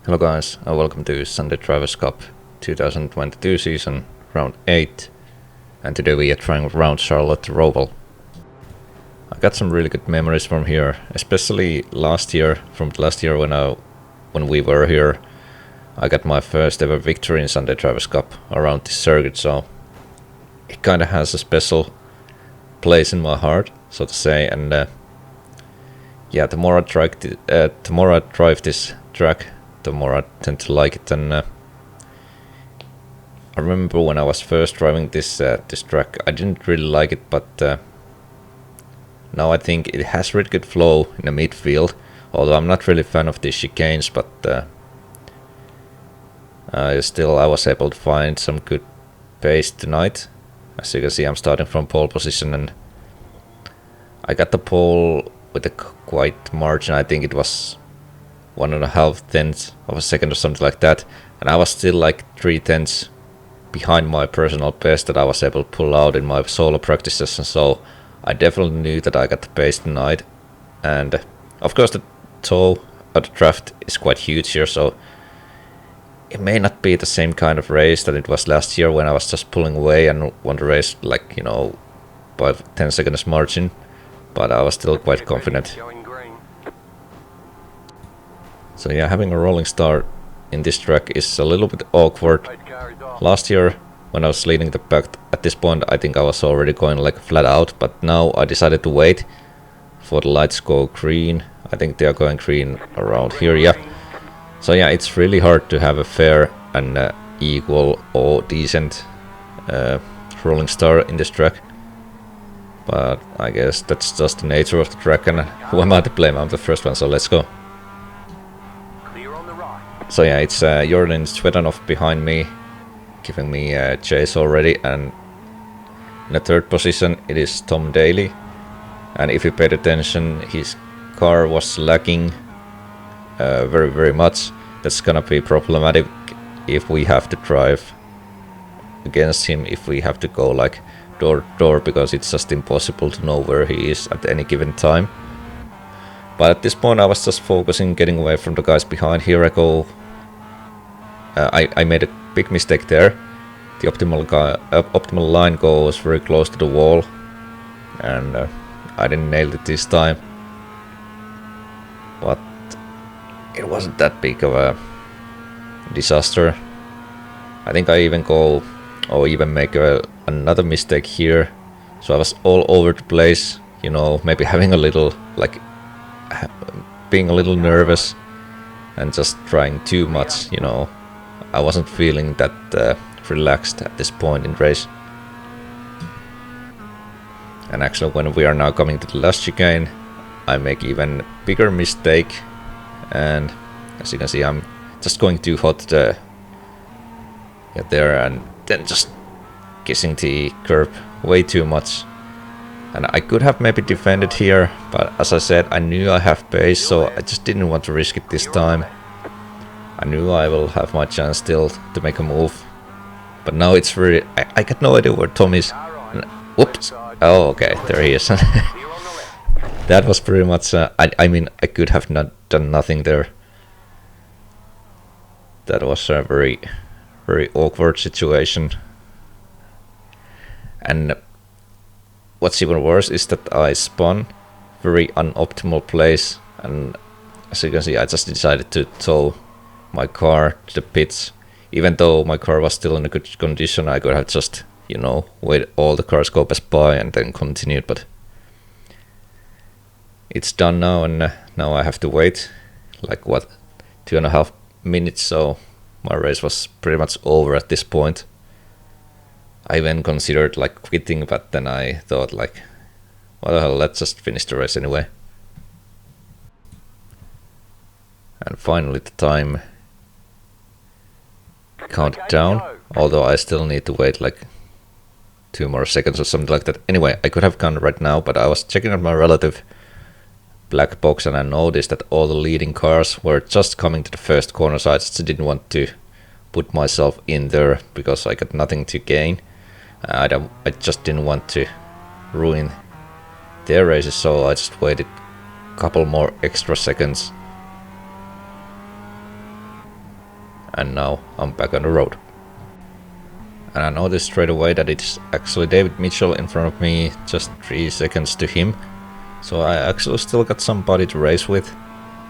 Hello guys, and welcome to Sunday Drivers Cup 2022 season, round 8, and today we are trying around Charlotte Roval. I got some really good memories from here, especially last year, when we were here. I got my first ever victory in Sunday Drivers Cup around this circuit, so it kinda has a special place in my heart, so to say, and yeah, the more I drive this track, the more I tend to like it. And I remember when I was first driving this track, I didn't really like it, but now I think it has really good flow in the midfield. Although I'm not really a fan of these chicanes, but still I was able to find some good pace tonight. As you can see, I'm starting from pole position, and I got the pole with a quite margin. I think it was 1.5 tenths of a second or something like that, and I was still like 3 tenths behind my personal best that I was able to pull out in my solo practices, and so I definitely knew that I got the pace tonight. And of course the toe of the draft is quite huge here, so it may not be the same kind of race that it was last year when I was just pulling away and won the race, like, by 10 seconds margin, but I was still quite confident. So yeah, having a rolling start in this track is a little bit awkward. Last year, when I was leading the pack, at this point I think I was already going like flat out, but now I decided to wait for the lights go green. I think they are going green around here, yeah. So yeah, it's really hard to have a fair and equal or decent rolling start in this track. But I guess that's just the nature of the track, and who am I to blame? I'm the first one, so let's go. So yeah, it's Jordan Svetanov behind me, giving me a chase already, and in the third position it is Tom Daly. And if you paid attention, his car was lagging very much. That's gonna be problematic if we have to drive against him, if we have to go like door to door, because it's just impossible to know where he is at any given time. But at this point I was just focusing getting away from the guys behind. Here I go. I made a big mistake there. The optimal line goes very close to the wall, and I didn't nail it this time. But it wasn't that big of a disaster. I think I even go or even make another mistake here. So I was all over the place, maybe having a little, like, being a little nervous and just trying too much, I wasn't feeling that relaxed at this point in the race. And actually, when we are now coming to the last chicane, I make even bigger mistake, and as you can see, I'm just going too hot there, and then just kissing the curb way too much. And I could have maybe defended here, but as I said, I knew I have pace, so I just didn't want to risk it this time. I knew I will have my chance still to make a move, but now it's really, I got no idea where Tom is. Whoops! Oh, okay, there he is. That was pretty much, I mean, I could have not done nothing there. That was a very awkward situation. And what's even worse is that I spun very unoptimal place, and as you can see, I just decided to tow my car to the pits. Even though my car was still in a good condition, I could have just, wait all the cars go by and then continued, but it's done now, and now I have to wait like 2.5 minutes, so my race was pretty much over at this point. I even considered like quitting, but then I thought like, what the hell, let's just finish the race anyway. And finally the time counted down, although I still need to wait like 2 more seconds or something like that. Anyway, I could have gone right now, but I was checking out my relative black box, and I noticed that all the leading cars were just coming to the first corner, so I just didn't want to put myself in there because I got nothing to gain. I just didn't want to ruin their races, so I just waited a couple more extra seconds. and now I'm back on the road. And I noticed straight away that it's actually David Mitchell in front of me, just 3 seconds to him. So I actually still got somebody to race with.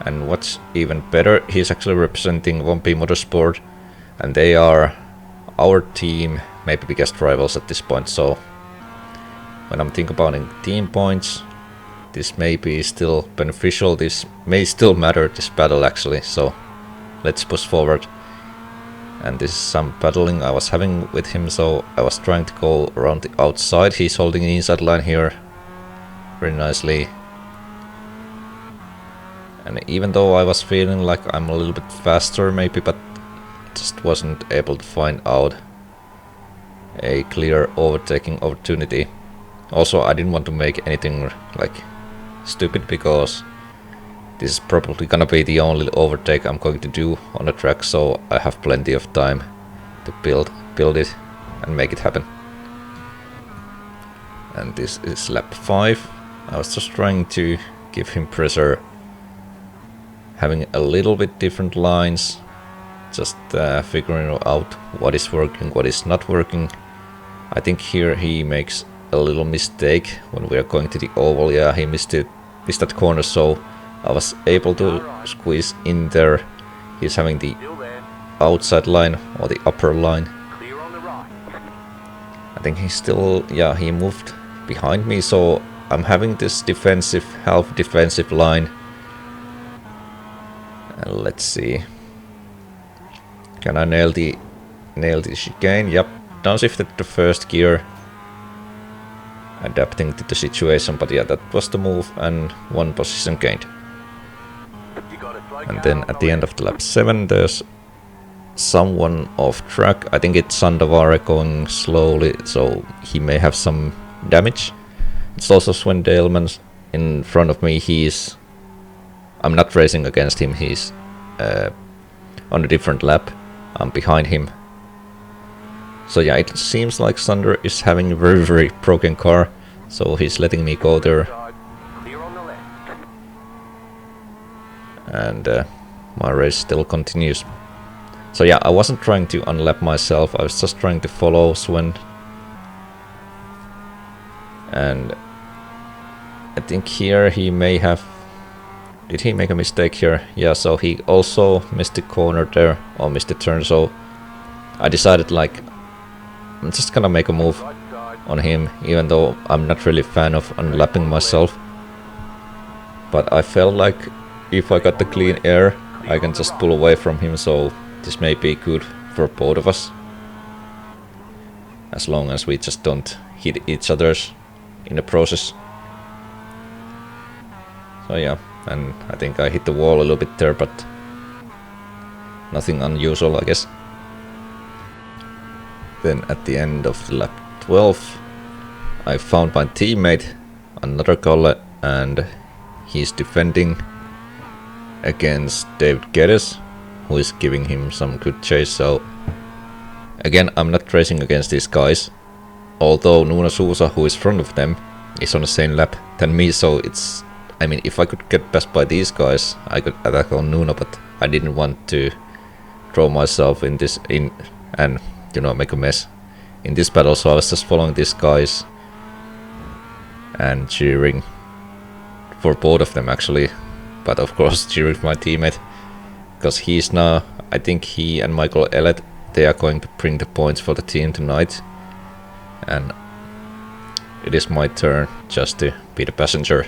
And what's even better, he's actually representing 1P Motorsport, and they are our team, maybe biggest rivals at this point. So when I'm thinking about team points, this may be still beneficial, this may still matter, this battle actually, so let's push forward. And this is some battling I was having with him, so I was trying to go around the outside. He's holding the inside line here very nicely. And even though I was feeling like I'm a little bit faster maybe, but just wasn't able to find out a clear overtaking opportunity. Also, I didn't want to make anything like stupid, because this is probably gonna be the only overtake I'm going to do on the track, so I have plenty of time to build it and make it happen. And this is lap 5. I was just trying to give him pressure, having a little bit different lines, just figuring out what is working, what is not working. I think here he makes a little mistake when we are going to the oval. Yeah, he missed that corner, so I was able to squeeze in there. He's having the outside line or the upper line. I think he's still, yeah, he moved behind me, so I'm having this defensive, half defensive line. And let's see, can I nail the chicane? Yep, downshifted the first gear, adapting to the situation, but yeah, that was the move, and 1 position gained. And then at the end of the lap 7, there's someone off track. I think it's Sandavare going slowly, so he may have some damage. It's also Sven Daleman in front of me. I'm not racing against him, he's on a different lap. I'm behind him. So yeah, it seems like Sander is having a very, very broken car, so he's letting me go there. And my race still continues. So yeah, I wasn't trying to unlap myself, I was just trying to follow Sven. And I think here he may have... Did he make a mistake here? Yeah, so he also missed the corner there, or missed the turn, so I decided like, I'm just gonna make a move on him, even though I'm not really a fan of unlapping myself. But I felt like if I got the clean air, I can just pull away from him, so this may be good for both of us. As long as we just don't hit each other's in the process. So yeah, and I think I hit the wall a little bit there, but nothing unusual, I guess. Then at the end of lap 12, I found my teammate, another Kalle, and he's defending against David Geddes, who is giving him some good chase. So again, I'm not racing against these guys, although Nuno Sousa, who is front of them, is on the same lap than me, so it's... I mean, if I could get past by these guys, I could attack on Nuno, but I didn't want to throw myself in and, you know, make a mess in this battle, so I was just following these guys and cheering for both of them actually, but of course cheering for my teammate, because he's now, I think he and Michael Elliott, they are going to bring the points for the team tonight, and it is my turn just to be the passenger.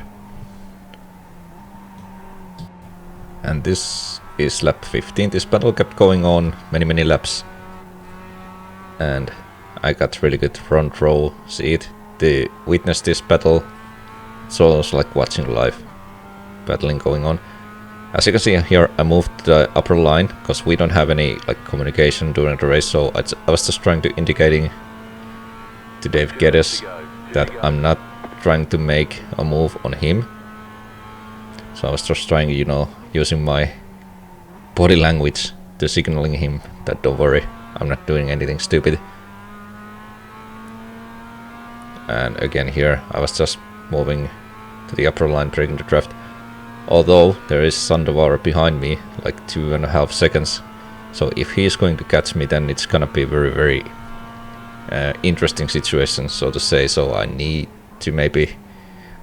And this is lap 15. This battle kept going on many laps, and I got really good front row seat to witness this battle. It's almost like watching live battling going on. As you can see here, I moved to the upper line because we don't have any like communication during the race, so I was just trying to indicating to Dave Geddes that I'm not trying to make a move on him. So I was just trying, you know, using my body language to signaling him that don't worry, I'm not doing anything stupid. And again here, I was just moving to the upper line, breaking the draft. Although there is Sandavara behind me, like 2.5 seconds. So if he's going to catch me, then it's gonna be very, very interesting situation, so to say. So I need to maybe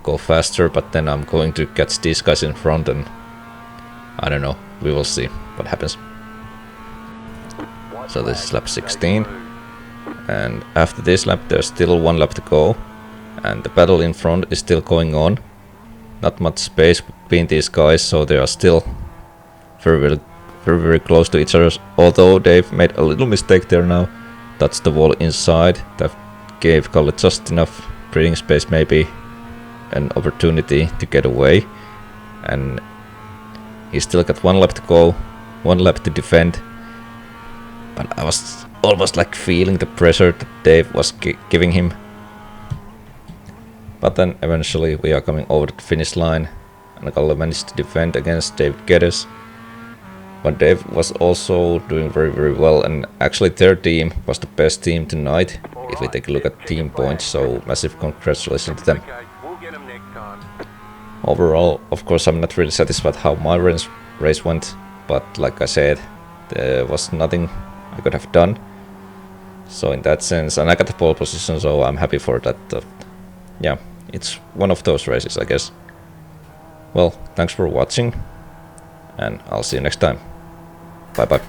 go faster, but then I'm going to catch these guys in front, and I don't know. We will see what happens. So this is lap 16, and after this lap there's still one lap to go, and the battle in front is still going on. Not much space between these guys, so they are still very, very close to each other. Although they've made a little mistake there now. That's the wall inside. That gave Kalle just enough breathing space, maybe an opportunity to get away. And he still got one lap to go, one lap to defend. But I was almost like feeling the pressure that Dave was giving him. But then eventually we are coming over the finish line, and Kalle managed to defend against Dave Geddes. But Dave was also doing very, very well, and actually their team was the best team tonight if we take a look at team points, so massive congratulations to them. Overall, of course, I'm not really satisfied how my race went, but like I said, there was nothing I could have done. So in that sense, and I got the pole position, so I'm happy for that. Yeah, it's one of those races, I guess. Well, thanks for watching, and I'll see you next time. Bye bye.